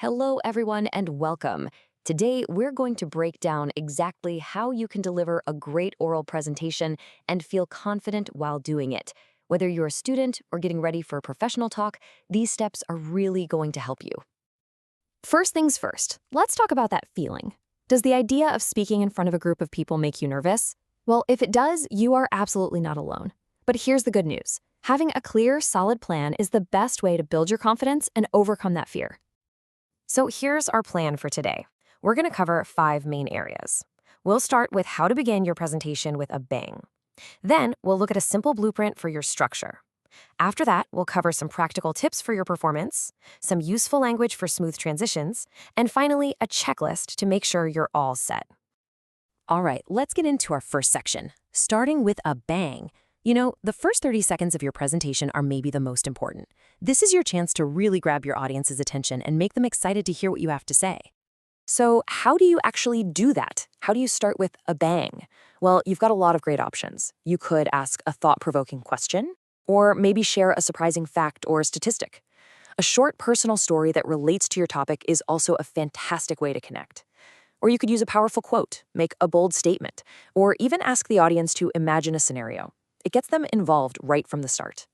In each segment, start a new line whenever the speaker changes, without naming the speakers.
Hello, everyone, and welcome. Today, we're going to break down exactly how you can deliver a great oral presentation and feel confident while doing it. Whether you're a student or getting ready for a professional talk, these steps are really going to help you.
First things first, let's talk about that feeling. Does the idea of speaking in front of a group of people make you nervous? Well, if it does, you are absolutely not alone. But here's the good news. Having a clear, solid plan is the best way to build your confidence and overcome that fear. So here's our plan for today. We're going to cover 5 main areas. We'll start with how to begin your presentation with a bang. Then we'll look at a simple blueprint for your structure. After that, we'll cover some practical tips for your performance, some useful language for smooth transitions, and finally, a checklist to make sure you're all set. All right, let's get into our first section, starting with a bang. The first 30 seconds of your presentation are maybe the most important. This is your chance to really grab your audience's attention and make them excited to hear what you have to say. So how do you actually do that? How do you start with a bang? Well, you've got a lot of great options. You could ask a thought-provoking question, or maybe share a surprising fact or statistic. A short personal story that relates to your topic is also a fantastic way to connect. Or you could use a powerful quote, make a bold statement, or even ask the audience to imagine a scenario. It gets them involved right from the start.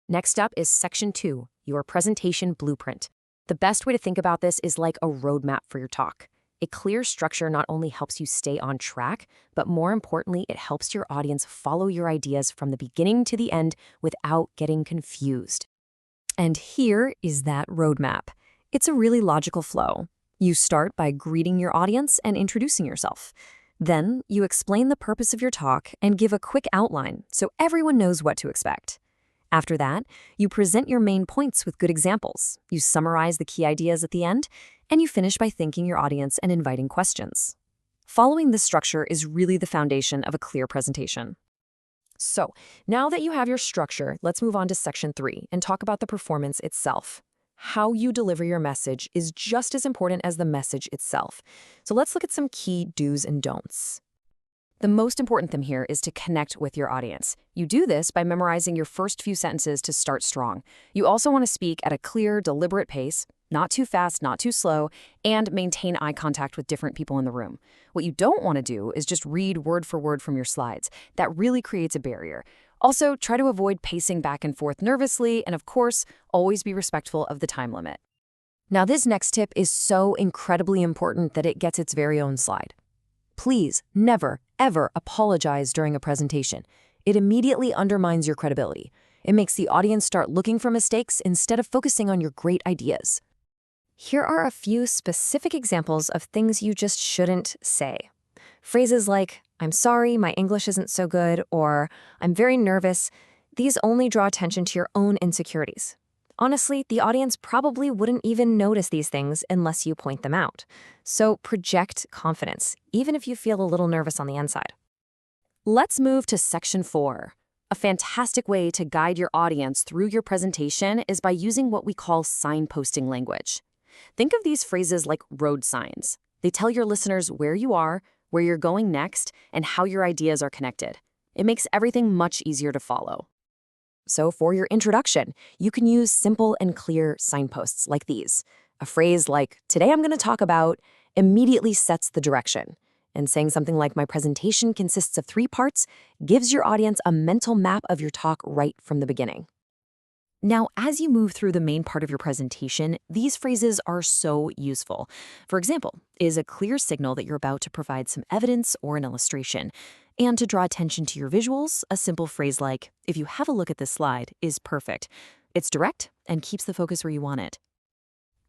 Next up is Section 2, your presentation blueprint. The best way to think about this is like a roadmap for your talk. A clear structure not only helps you stay on track, but more importantly, it helps your audience follow your ideas from the beginning to the end without getting confused. And here is that roadmap. It's a really logical flow. You start by greeting your audience and introducing yourself. Then you explain the purpose of your talk and give a quick outline so everyone knows what to expect. After that, you present your main points with good examples. You summarize the key ideas at the end, and you finish by thanking your audience and inviting questions. Following this structure is really the foundation of a clear presentation. So, now that you have your structure, let's move on to Section 3 and talk about the performance itself. How you deliver your message is just as important as the message itself. So let's look at some key do's and don'ts. The most important thing here is to connect with your audience. You do this by memorizing your first few sentences to start strong. You also want to speak at a clear, deliberate pace, not too fast, not too slow, and maintain eye contact with different people in the room. What you don't want to do is just read word for word from your slides. That really creates a barrier. Also, try to avoid pacing back and forth nervously, and of course, always be respectful of the time limit. Now, this next tip is so incredibly important that it gets its very own slide. Please never, ever apologize during a presentation. It immediately undermines your credibility. It makes the audience start looking for mistakes instead of focusing on your great ideas. Here are a few specific examples of things you just shouldn't say. Phrases like, "I'm sorry, my English isn't so good," or "I'm very nervous," these only draw attention to your own insecurities. Honestly, the audience probably wouldn't even notice these things unless you point them out. So project confidence, even if you feel a little nervous on the inside. Let's move to Section 4. A fantastic way to guide your audience through your presentation is by using what we call signposting language. Think of these phrases like road signs. They tell your listeners where you are, where you're going next, and how your ideas are connected. It makes everything much easier to follow. So for your introduction, you can use simple and clear signposts like these. A phrase like, "Today I'm going to talk about," immediately sets the direction. And saying something like, "My presentation consists of 3 parts," gives your audience a mental map of your talk right from the beginning. Now, as you move through the main part of your presentation, these phrases are so useful. For example, is a clear signal that you're about to provide some evidence or an illustration. And to draw attention to your visuals, a simple phrase like, "If you have a look at this slide," is perfect. It's direct and keeps the focus where you want it.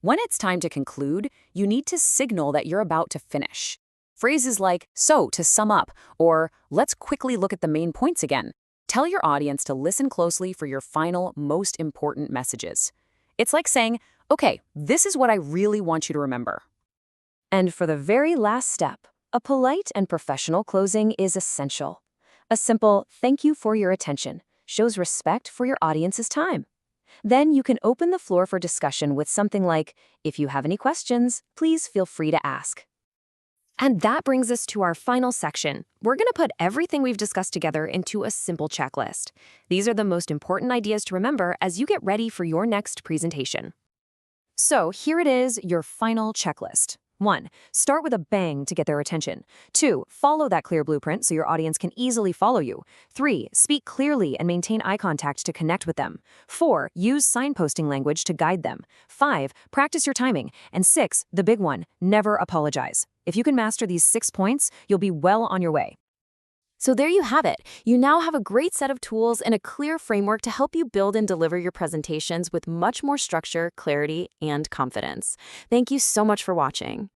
When it's time to conclude, you need to signal that you're about to finish. Phrases like, "So, to sum up," or "Let's quickly look at the main points again," tell your audience to listen closely for your final, most important messages. It's like saying, "Okay, this is what I really want you to remember." And for the very last step, a polite and professional closing is essential. A simple "thank you for your attention" shows respect for your audience's time. Then you can open the floor for discussion with something like, "If you have any questions, please feel free to ask." And that brings us to our final section. We're going to put everything we've discussed together into a simple checklist. These are the most important ideas to remember as you get ready for your next presentation. So here it is, your final checklist. 1. Start with a bang to get their attention. 2. Follow that clear blueprint so your audience can easily follow you. 3. Speak clearly and maintain eye contact to connect with them. 4. Use signposting language to guide them. 5. Practice your timing. And 6. The big one, never apologize. If you can master these 6 points, you'll be well on your way. So there you have it. You now have a great set of tools and a clear framework to help you build and deliver your presentations with much more structure, clarity, and confidence. Thank you so much for watching.